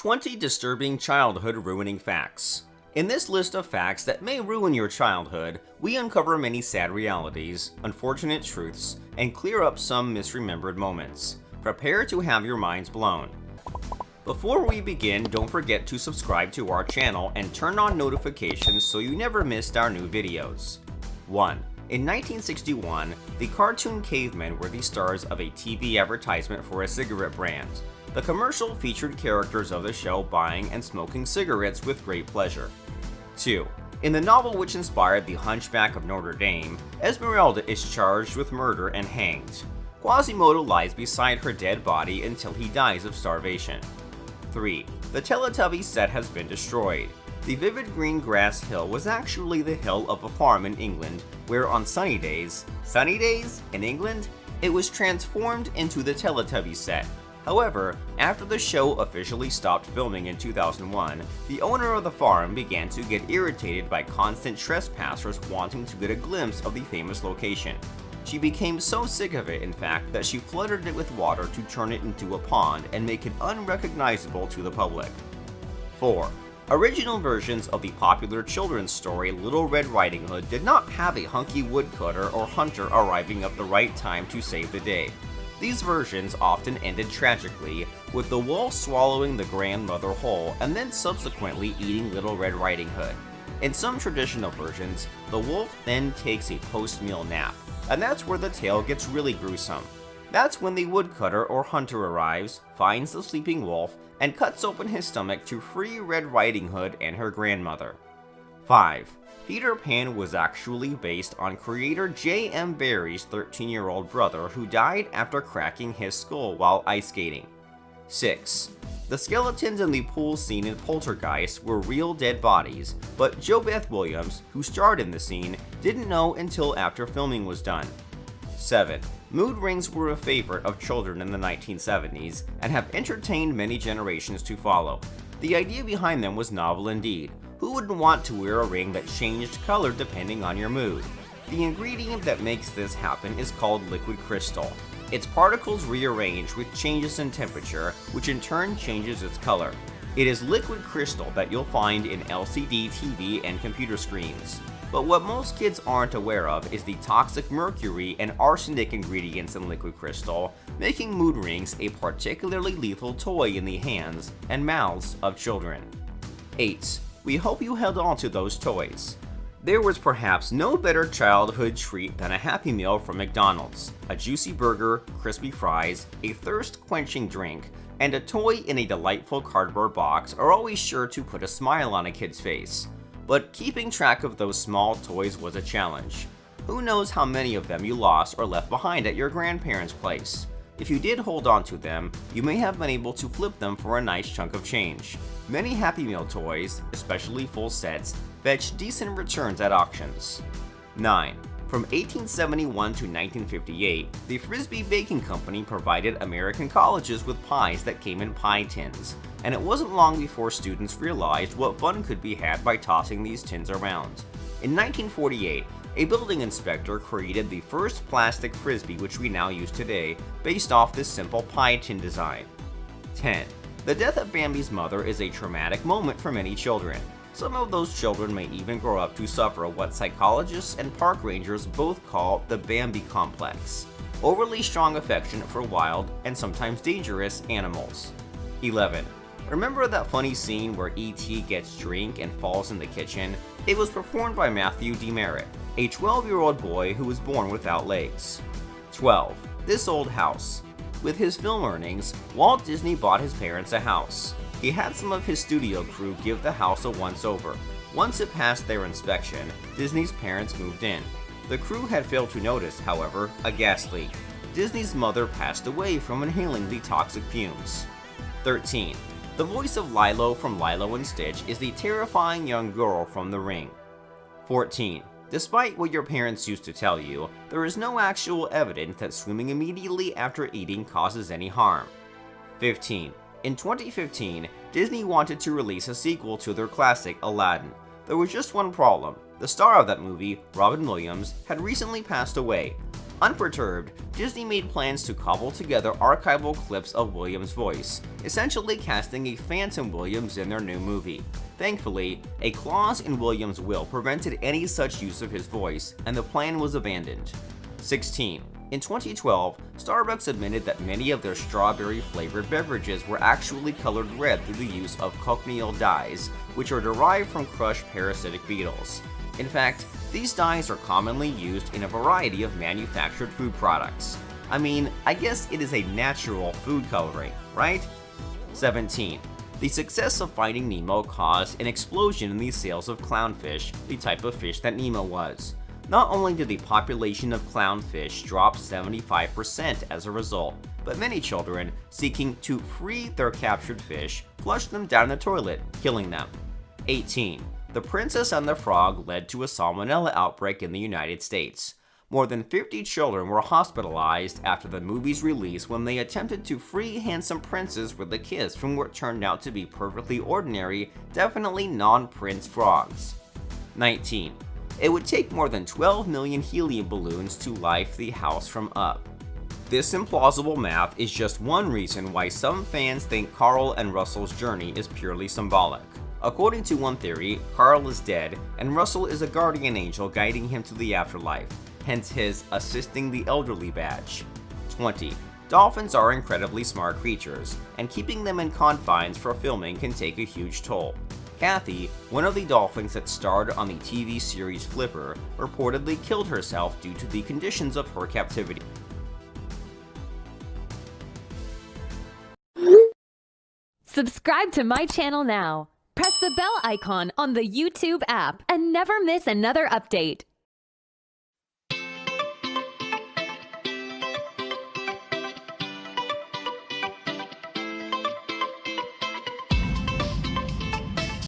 20 disturbing childhood ruining facts. In this list of facts that may ruin your childhood, we uncover many sad realities, unfortunate truths, and clear up some misremembered moments. Prepare to have your minds blown. Before we begin, don't forget to subscribe to our channel and turn on notifications so you never missed our new videos. 1. In 1961, the cartoon cavemen were the stars of a TV advertisement for a cigarette brand. The commercial featured characters of the show buying and smoking cigarettes with great pleasure. 2. In the novel which inspired The Hunchback of Notre Dame, Esmeralda is charged with murder and hanged. Quasimodo lies beside her dead body until he dies of starvation. 3. The Teletubbies set has been destroyed. The vivid green grass hill was actually the hill of a farm in England, where on sunny days in England, it was transformed into the Teletubbies set. However, after the show officially stopped filming in 2001, the owner of the farm began to get irritated by constant trespassers wanting to get a glimpse of the famous location. She became so sick of it, in fact, that she flooded it with water to turn it into a pond and make it unrecognizable to the public. 4. Original versions of the popular children's story Little Red Riding Hood did not have a hunky woodcutter or hunter arriving at the right time to save the day. These versions often ended tragically, with the wolf swallowing the grandmother whole and then subsequently eating Little Red Riding Hood. In some traditional versions, the wolf then takes a post-meal nap, and that's where the tale gets really gruesome. That's when the woodcutter or hunter arrives, finds the sleeping wolf, and cuts open his stomach to free Red Riding Hood and her grandmother. 5. Peter Pan was actually based on creator J.M. Barrie's 13-year-old brother who died after cracking his skull while ice skating. 6. The skeletons in the pool scene in Poltergeist were real dead bodies, but JoBeth Williams, who starred in the scene, didn't know until after filming was done. 7. Mood rings were a favorite of children in the 1970s and have entertained many generations to follow. The idea behind them was novel indeed. Who wouldn't want to wear a ring that changed color depending on your mood? The ingredient that makes this happen is called liquid crystal. Its particles rearrange with changes in temperature, which in turn changes its color. It is liquid crystal that you'll find in LCD TV and computer screens. But what most kids aren't aware of is the toxic mercury and arsenic ingredients in liquid crystal, making mood rings a particularly lethal toy in the hands and mouths of children. 8. We hope you held on to those toys. There was perhaps no better childhood treat than a Happy Meal from McDonald's. A juicy burger, crispy fries, a thirst-quenching drink, and a toy in a delightful cardboard box are always sure to put a smile on a kid's face. But keeping track of those small toys was a challenge. Who knows how many of them you lost or left behind at your grandparents' place? If you did hold on to them, you may have been able to flip them for a nice chunk of change. Many Happy Meal toys, especially full sets, fetch decent returns at auctions. 9. From 1871 to 1958, the Frisbee Baking Company provided American colleges with pies that came in pie tins, and it wasn't long before students realized what fun could be had by tossing these tins around. In 1948, a building inspector created the first plastic Frisbee which we now use today, based off this simple pie tin design. 10. The death of Bambi's mother is a traumatic moment for many children. Some of those children may even grow up to suffer what psychologists and park rangers both call the Bambi complex, overly strong affection for wild and sometimes dangerous animals. 11. Remember that funny scene where E.T. gets drink and falls in the kitchen? It was performed by Matthew Demerit, a 12-year-old boy who was born without legs. 12. This Old House. With his film earnings, Walt Disney bought his parents a house. He had some of his studio crew give the house a once-over. Once it passed their inspection, Disney's parents moved in. The crew had failed to notice, however, a gas leak. Disney's mother passed away from inhaling the toxic fumes. 13. The voice of Lilo from Lilo and Stitch is the terrifying young girl from The Ring. 14. Despite what your parents used to tell you, there is no actual evidence that swimming immediately after eating causes any harm. 15. In 2015, Disney wanted to release a sequel to their classic Aladdin. There was just one problem. The star of that movie, Robin Williams, had recently passed away. Unperturbed, Disney made plans to cobble together archival clips of Williams' voice, essentially casting a Phantom Williams in their new movie. Thankfully, a clause in Williams' will prevented any such use of his voice, and the plan was abandoned. 16. In 2012, Starbucks admitted that many of their strawberry-flavored beverages were actually colored red through the use of cochineal dyes, which are derived from crushed parasitic beetles. In fact, these dyes are commonly used in a variety of manufactured food products. I mean, I guess it is a natural food coloring, right? 17. The success of Finding Nemo caused an explosion in the sales of clownfish, the type of fish that Nemo was. Not only did the population of clownfish drop 75% as a result, but many children, seeking to free their captured fish, flushed them down the toilet, killing them. 18. The Princess and the Frog led to a salmonella outbreak in the United States. More than 50 children were hospitalized after the movie's release when they attempted to free handsome princes with a kiss from what turned out to be perfectly ordinary, definitely non-prince frogs. 19. It would take more than 12 million helium balloons to life the house from Up. This implausible math is just one reason why some fans think Carl and Russell's journey is purely symbolic. According to one theory, Carl is dead, and Russell is a guardian angel guiding him to the afterlife, hence his assisting the elderly badge. 20. Dolphins are incredibly smart creatures, and keeping them in confines for filming can take a huge toll. Kathy, one of the dolphins that starred on the TV series Flipper, reportedly killed herself due to the conditions of her captivity. Subscribe to my channel now. Press the bell icon on the YouTube app and never miss another update.